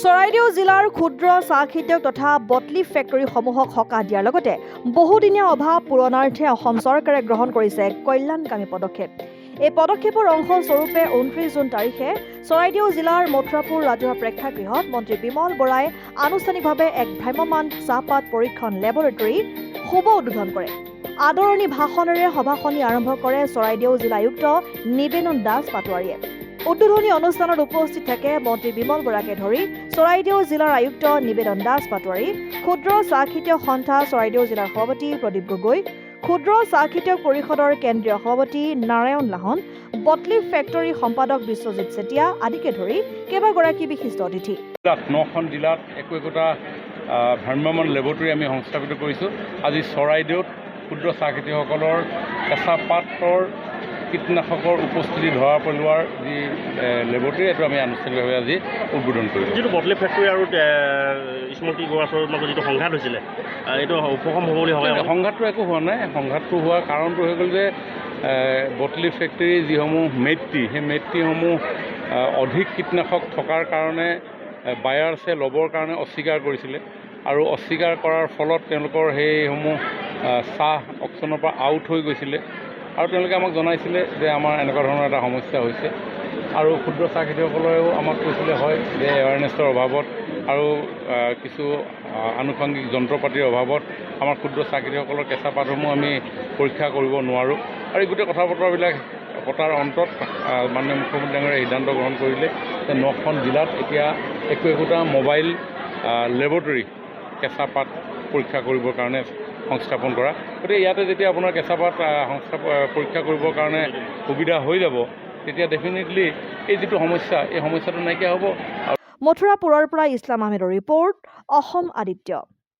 চৰাইদেউ জিলাৰ ক্ষুদ্ৰ চাহ খেতিয়ক তথা বটলি ফেক্টৰীসমূহক সকাহ দিয়াৰ লগতে বহুদিনীয়া অভাৱ পূৰণাৰ্থে অসম চৰকাৰে গ্ৰহণ কৰিছে কল্যাণকামী পদক্ষেপ। এই পদক্ষেপৰ অংশ স্বৰূপে 29 জুন তাৰিখে চৰাইদেউ জিলাৰ মথুৰাপুৰ ৰাজহুৱা প্ৰেক্ষাগৃহত মন্ত্ৰী বিমল বৰাই আনুষ্ঠানিকভাৱে এক ভ্ৰাম্যমাণ চাহপাত পৰীক্ষণ লেবৰেটৰী শুভ উদ্বোধন কৰে। আদৰণি ভাষণেৰে সভাখনি আৰম্ভ কৰে চৰাইদেউ জিলা আয়ুক্ত নিবেদন দাস পাটোৱাৰীয়ে। উদ্বোধনী অনুষ্ঠানত উপস্থিত থাকে মন্ত্ৰী বিমল বৰাকে ধৰি চৰাইদেউ জিলাৰ আয়ুক্ত নিবেদন দাস পাটোৱাৰী, ক্ষুদ্ৰ চাহ খেতিয়ক সন্থা চৰাইদেউ জিলাৰ সভাপতি প্ৰদীপ গগৈ, ক্ষুদ্ৰ চাহ খেতিয়ক পৰিষদৰ কেন্দ্ৰীয় সভাপতি নাৰায়ণ লাহন, বটলি ফেক্টৰী সম্পাদক বিশ্বজিৎ চেতিয়া আদিকে ধৰি কেইবাগৰাকী বিশিষ্ট অতিথি। 9খন জিলাত একোটা ভ্ৰাম্যমাণ লেবৰেটৰী আমি সংস্থাপিত কৰিছোঁ। আজি চৰাইদেউত ক্ষুদ্ৰ চাহ খেতিয়কসকলৰ কেঁচা পাতৰ কীটনাশকৰ উপস্থিতি ধৰা পেলোৱাৰ যি লেবৰেটৰী এইটো আমি আনুষ্ঠানিকভাৱে আজি উদ্বোধন কৰিছোঁ। যিটো বটলি ফেক্টৰী আৰু স্মৃতি গৰাচৰ মাজত যিটো সংঘাত হৈছিলে এইটো উপশম হ'ব বুলি ভাবে? সংঘাতটো একো হোৱা নাই। সংঘাতটো হোৱাৰ কাৰণটো হৈ গ'ল যে বটলি ফেক্টৰী যিসমূহ মেট্ৰি, সেই মেট্ৰিসমূহ অধিক কীটনাশক থকাৰ কাৰণে বায়াৰ্ছে ল'বৰ কাৰণে অস্বীকাৰ কৰিছিলে আৰু অস্বীকাৰ কৰাৰ ফলত তেওঁলোকৰ সেইসমূহ চাহ অকশ্যনৰ পৰা আউট হৈ গৈছিলে আৰু তেওঁলোকে আমাক জনাইছিলে যে আমাৰ এনেকুৱা ধৰণৰ এটা সমস্যা হৈছে আৰু ক্ষুদ্ৰ চাহ খেতিয়কসকলেও আমাক কৈছিলে হয় যে এৱাৰনেছৰ অভাৱত আৰু কিছু আনুষংগিক যন্ত্ৰ পাতিৰ অভাৱত আমাৰ ক্ষুদ্ৰ চাহ খেতিয়কসকলৰ কেঁচা পাতসমূহ আমি পৰীক্ষা কৰিব নোৱাৰোঁ। আৰু এই গোটেই কথা বতৰাবিলাক পতাৰ অন্তত মাননীয় মুখ্যমন্ত্ৰী ডাঙৰীয়াই সিদ্ধান্ত গ্ৰহণ কৰিলে যে 9খন জিলাত এতিয়া একোটা মোবাইল লেবৰেটৰী কেঁচা পাত পৰীক্ষা কৰিবৰ কাৰণে সংস্থাপন কৰা। গতিকে ইয়াতে যেতিয়া আপোনাৰ কেঁচা পাত পৰীক্ষা কৰিবৰ কাৰণে সুবিধা হৈ যাব তেতিয়া ডেফিনেটলি এই যিটো সমস্যা এই সমস্যাটো নাইকিয়া হ'ব। মথুৰাপুৰৰ পৰা ইছলাম আহমেদৰ ৰিপৰ্ট, অসম আদিত্য।